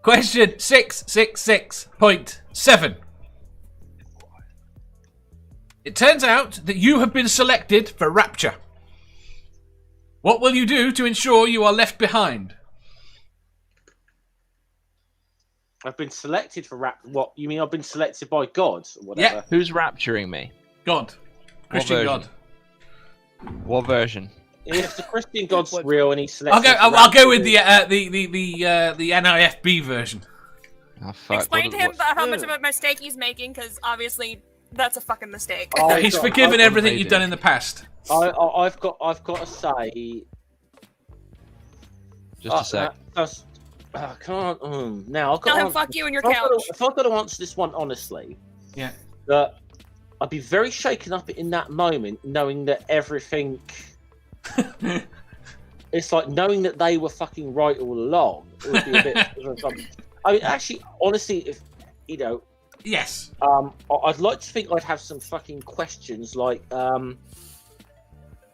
Question 666.7. It turns out that you have been selected for Rapture. What will you do to ensure you are left behind? I've been selected for Rapture. What, you mean I've been selected by God or whatever? Yeah. Who's rapturing me? God. Christian God. What version? If the Christian God's real and he selects... I'll go with the NIFB version. Oh, fuck. Explain to him about how much of a mistake he's making, because obviously that's a fucking mistake. He's forgiven everything you've done in the past. I've got to say... Just a sec. I can't... now, I've got Tell to him fuck you and your if couch. If I've got to answer this one honestly... Yeah. That I'd be very shaken up in that moment, knowing that everything... It's like knowing that they were fucking right all along. It would be a bit... I mean, actually, honestly, if, you know... Yes. I'd like to think I'd have some fucking questions like along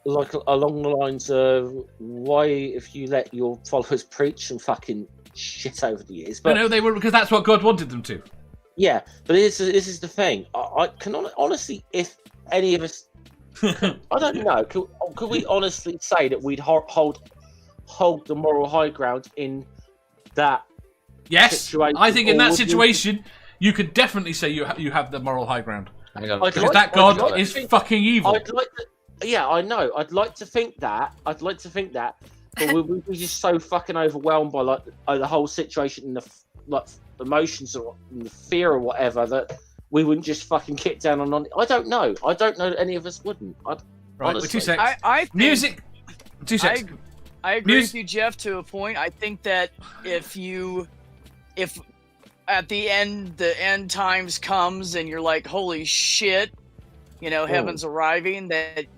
the lines of why, if you let your followers preach some fucking shit over the years. But no, they were, because that's what God wanted them to. Yeah, but this is the thing. I can honestly, if any of us, I don't know, could we honestly say that we'd hold the moral high ground in that? Yes, situation, I think in that situation, you could definitely say you have the moral high ground. Because that God is fucking evil. Yeah, I know. I'd like to think that. But we're just so fucking overwhelmed by like the whole situation and the emotions or the fear or whatever that we wouldn't just fucking kick down on. I don't know. I don't know that any of us wouldn't. Right, honestly. 2 secs. I think, Music. 2 secs. I agree with you, Jeff, to a point. I think that if at the end times comes and you're like, holy shit, you know, heaven's arriving, that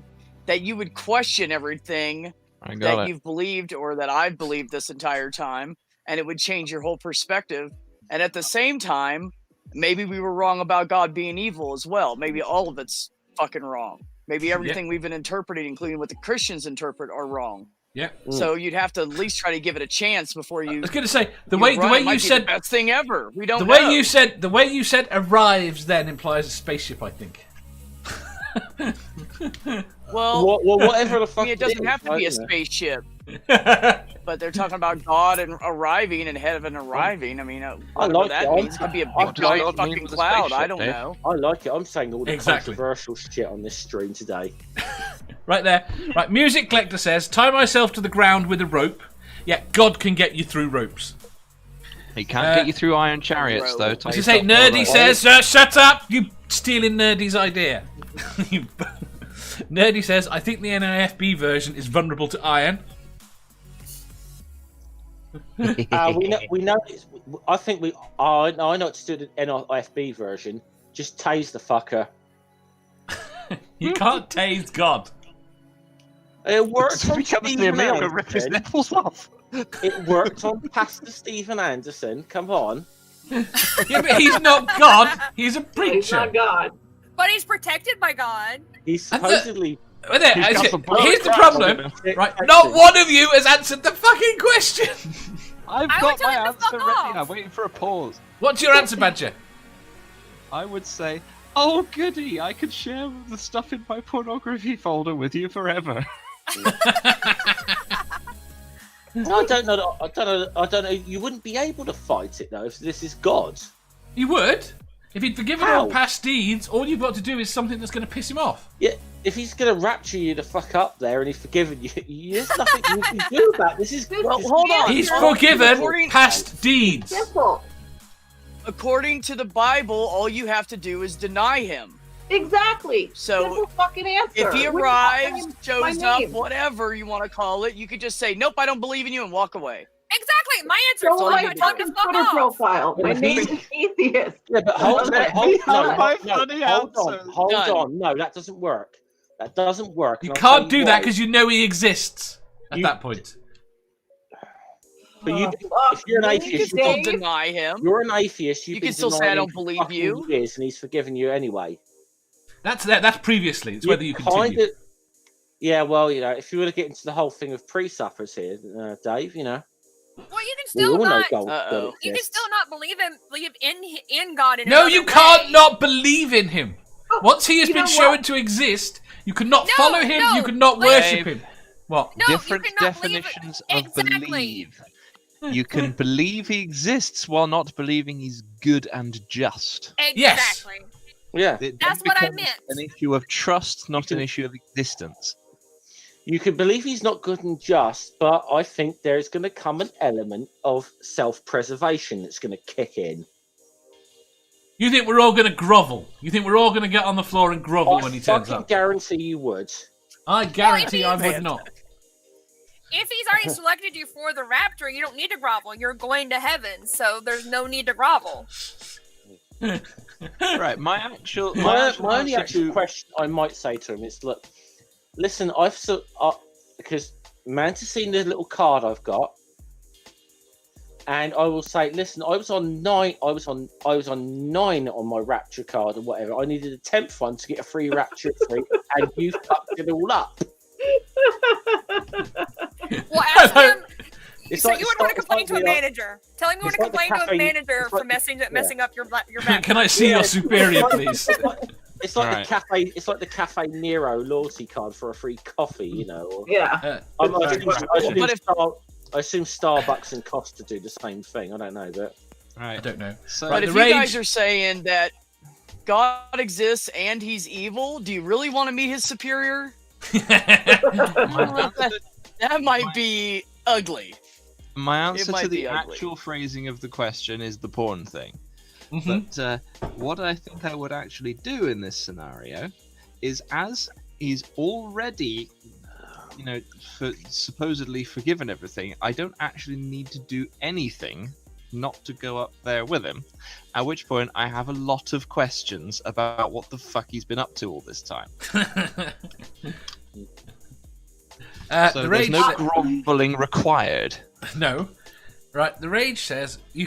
you would question everything that you've believed or that I've believed this entire time, and it would change your whole perspective. And at the same time, maybe we were wrong about God being evil as well. Maybe all of it's fucking wrong. Maybe everything we've been interpreting, including what the Christians interpret, are wrong. Yeah. So you'd have to at least try to give it a chance before you. I was going to say the way you said the best thing ever. We don't. The way you said arrives then implies a spaceship. I think. Well, whatever the fuck. I mean, it doesn't have to be a spaceship. But they're talking about God and arriving and heaven arriving. I mean, whatever that means. It could be a big giant fucking cloud. I don't know. I like it. I'm saying all the controversial shit on this stream today. Right there. Right, Music Collector says, tie myself to the ground with a rope. Yeah, God can get you through ropes. He can't get you through iron chariots, though. As you say, Nerdy says, shut up! You stealing Nerdy's idea. Nerdy says, I think the NIFB version is vulnerable to iron. We know. I think I know it's still the NIFB version. Just tase the fucker. You can't tase God. It worked on Stephen Anderson. Rip his nipples off. It worked on Pastor Stephen Anderson. Come on. Yeah, but he's not God. He's a preacher. He's not God. But he's protected by God. He's supposedly. Here's the problem, right? Not one of you has answered the fucking question. I've got my answer ready. I'm waiting for a pause. What's your answer, Badger? I would say, oh goody, I could share the stuff in my pornography folder with you forever. I don't know. You wouldn't be able to fight it though if this is God. You would. If he'd forgiven all past deeds, all you've got to do is something that's going to piss him off. Yeah. If he's going to rapture you the fuck up there and he's forgiven you, there's nothing you can do about this. Well, hold on. He's forgiven past deeds. Simple. According to the Bible, all you have to do is deny him. Exactly. So, simple fucking answer. If he arrives, shows up, whatever you want to call it, you could just say, nope, I don't believe in you, and walk away. Exactly. My answer is my fucking Twitter profile. My name is atheist. Yeah, but hold on. No, that doesn't work. That doesn't work. You can't do that because you know he exists at that point. But if you're an atheist, you can still deny him. You're an atheist. You can still say, I don't believe you. Years, and he's forgiven you anyway. That's previously. It's whether you continue. Yeah, well, you know, if you were to get into the whole thing of pre-suppers here, Dave, you know. Well, you can We still all know not. God You can exists. still not believe in God. In No, another you can't way. not believe in him. Once he has You been know shown what? to exist, you cannot No, follow him. no, You cannot wait. worship him. What? No, you Different cannot believe- definitions of Exactly. believe. You can believe he exists while not believing he's good and just. Exactly. Yeah. It That's then what I becomes meant. An issue of trust, not can- an issue of existence. You can believe he's not good and just, but I think there's going to come an element of self-preservation that's going to kick in. You think we're all going to grovel? You think we're all going to get on the floor and grovel when he turns fucking up? guarantee you would. I guarantee I Well, would not. If he's already selected you for the rapture, you don't need to grovel. You're going to heaven, so there's no need to grovel. Right, my My only answer actual to- question I might say to him is, look, listen, because Manta's seen the little card I've got, and I will say, listen, I was on 9 on my Rapture card or whatever. I needed a 10th one to get a free Rapture treat, and you fucked it all up. Well, ask him. It's So like- you it's would want like- to it's complain like to a the, manager. Tell him you want it's to like the complain to a cafe- manager it's for like- messing up your rapture. Can I see Yeah, your superior, please? It's like Right. the cafe. It's like the Cafe Nero loyalty card for a free coffee, you know. Or, Yeah. I assume Starbucks and Costa do the same thing. I don't know, but I Right. don't know. So Right, But if the you rage- guys are saying that God exists and he's evil, do you really want to meet his superior? That might be ugly. my answer might to the be ugly. actual phrasing of the question is the porn thing. Mhm. But what I think I would actually do in this scenario is, as he's already, supposedly forgiven everything, I don't actually need to do anything not to go up there with him. At which point, I have a lot of questions about what the fuck he's been up to all this time. So the there's rage. no groveling required. No. Right, the rage says you.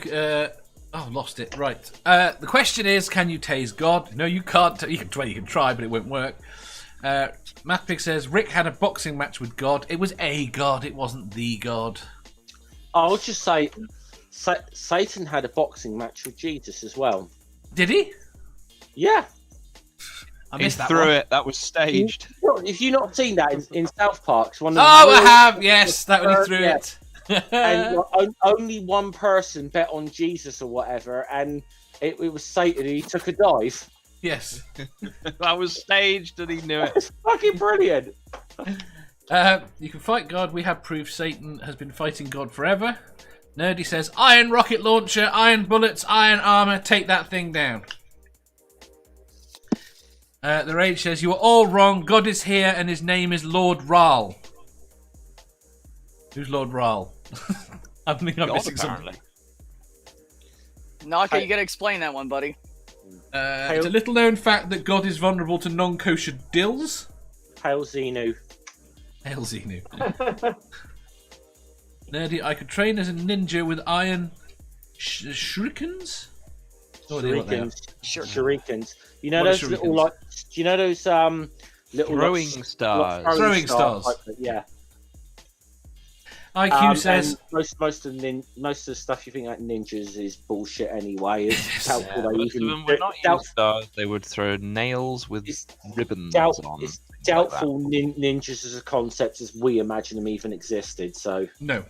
Lost it. Right. The question is, can you tase God? No, you can't. You can try, but it won't work. Mathpig says Rick had a boxing match with God. It was a God. It wasn't the God. I'll just say, Satan had a boxing match with Jesus as well. Did he? Yeah. I He missed that threw one. it. That was staged. If you've not seen that in South Park, it's one of the Oh, I real- have. Yes, that when he threw Yeah. it. and only one person bet on Jesus or whatever, and it was Satan. He took a dive. Yes. That was staged, and he knew it. It's fucking brilliant. You can fight God. We have proof Satan has been fighting God forever. Nerdy says iron rocket launcher, iron bullets, iron armor. Take that thing down. The Rage says you are all wrong. God is here, and his name is Lord Rahl. Who's Lord Rahl? I think I'm God, missing apparently. something. Naka, you gotta explain that one, buddy. It's a little known fact that God is vulnerable to non-kosher dills. Hail Xenu. Hail Xenu. Nerdy, I could train as a ninja with iron shurikens? No idea what they are. Shurikens. You know What are those little shurikens? like? Do you know those little Throwing like, stars. Throwing stars. type, yeah. IQ says and most of the stuff you think like ninjas is bullshit anyway. It's doubtful they Most of even them would not use stars. They would throw nails with It's ribbons doubt- on. it's things like doubtful ninjas as a concept as we imagine them even existed. So no.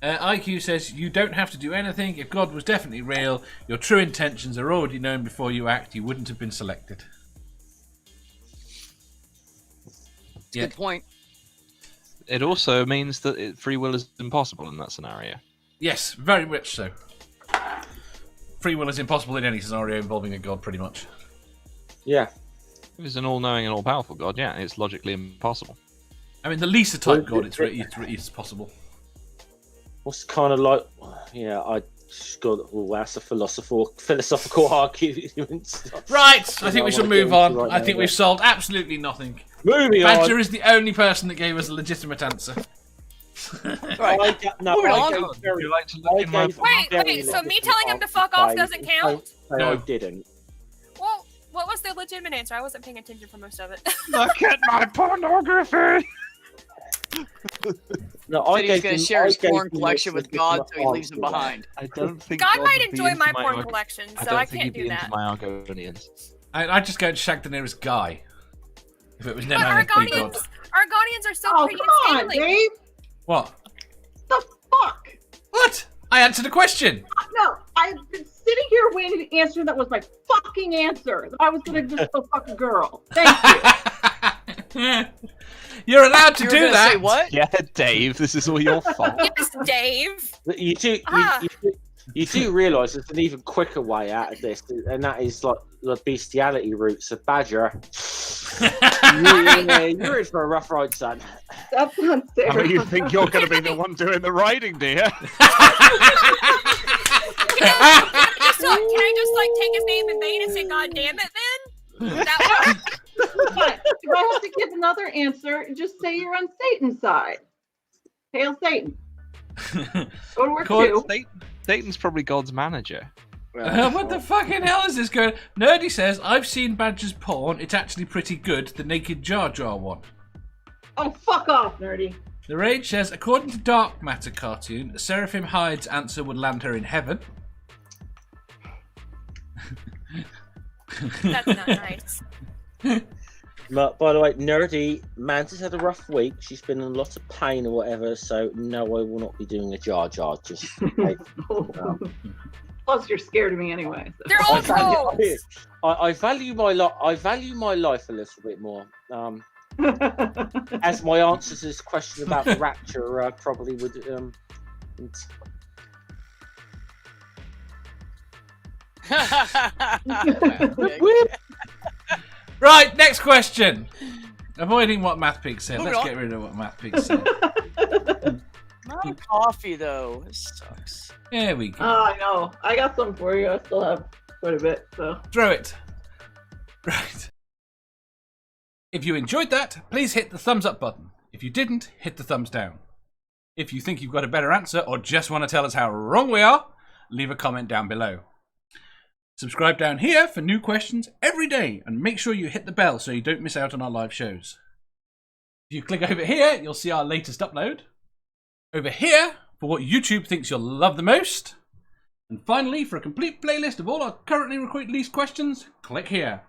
IQ says you don't have to do anything. If God was definitely real, your true intentions are already known before you act. You wouldn't have been selected. Yeah. Good point. It also means that free will is impossible in that scenario. Yes, very much so. Free will is impossible in any scenario involving a god, pretty much. yeah, If it's an all-knowing and all-powerful god, yeah, it's logically impossible. I mean, the Lisa type god, it's possible. what's kind of like? Yeah, I just got. Oh, that's a philosophical argument. Right, I think we should move on. Right I now, think we've yeah. solved absolutely nothing. Moving Badger on. is the only person that gave us a legitimate answer. Right. I ga- no, Moving I on. gave Would very- you like to look I in my gave book? Wait, very so me legitimate telling him to answers fuck off today. doesn't count? Say No. I didn't. Well, what was the legitimate answer? I wasn't paying attention for most of it. Look at my pornography! No, Said he's going to share his porn collection with God, so he leaves them behind. I don't think God might would be enjoy into my porn collection, so I think can't he'd do be into that. my Argonians. I'd just go and shag the nearest guy. If it was But never our anything God. Guardians are so Oh, pretty come and on, stately. Dave. What? The fuck? What? I answered a question. No, I've been sitting here waiting to answer. That was my fucking answer. I was gonna just go fuck a girl. Thank you. You're allowed to You were do gonna that. say what? Yeah, Dave, this is all your fault. Yes, Dave. You do, Ah. you do realise there's an even quicker way out of this, and that is like the bestiality route. So, Badger, yeah, you're in for a rough ride, son. That's not fair. I mean, you think you're going to be the one doing the riding, do you? Can I just like take his name in vain and say God damn it then? Would that work? But if I have to give another answer, just say you're on Satan's side. Hail Satan. Go to work too. Satan's probably God's manager. What the fucking hell is this going? Nerdy says, I've seen Badger's porn. It's actually pretty good. The naked Jar Jar one. Oh, fuck off, nerdy. The Rage says, according to Dark Matter cartoon, Seraphim Hyde's answer would land her in heaven. That's not nice. But, by the way, Nerdy, Manta's had a rough week. She's been in a lot of pain or whatever, so no, I will not be doing a Jar Jar. Just Plus, you're scared of me anyway. So. They're all trolls. I value my I value my life a little bit more. As my answer to this question about the Rapture probably would. Right, next question. Avoiding what MathPig said. Moving Let's on. get rid of what MathPig said. Not coffee though. This sucks. There we go. Oh, I know. I got some for you. I still have quite a bit. So. Throw it. Right. If you enjoyed that, please hit the thumbs up button. If you didn't, hit the thumbs down. If you think you've got a better answer or just want to tell us how wrong we are, leave a comment down below. Subscribe down here for new questions every day and make sure you hit the bell so you don't miss out on our live shows. If you click over here, you'll see our latest upload. Over here, for what YouTube thinks you'll love the most. And finally, for a complete playlist of all our currently released questions, click here.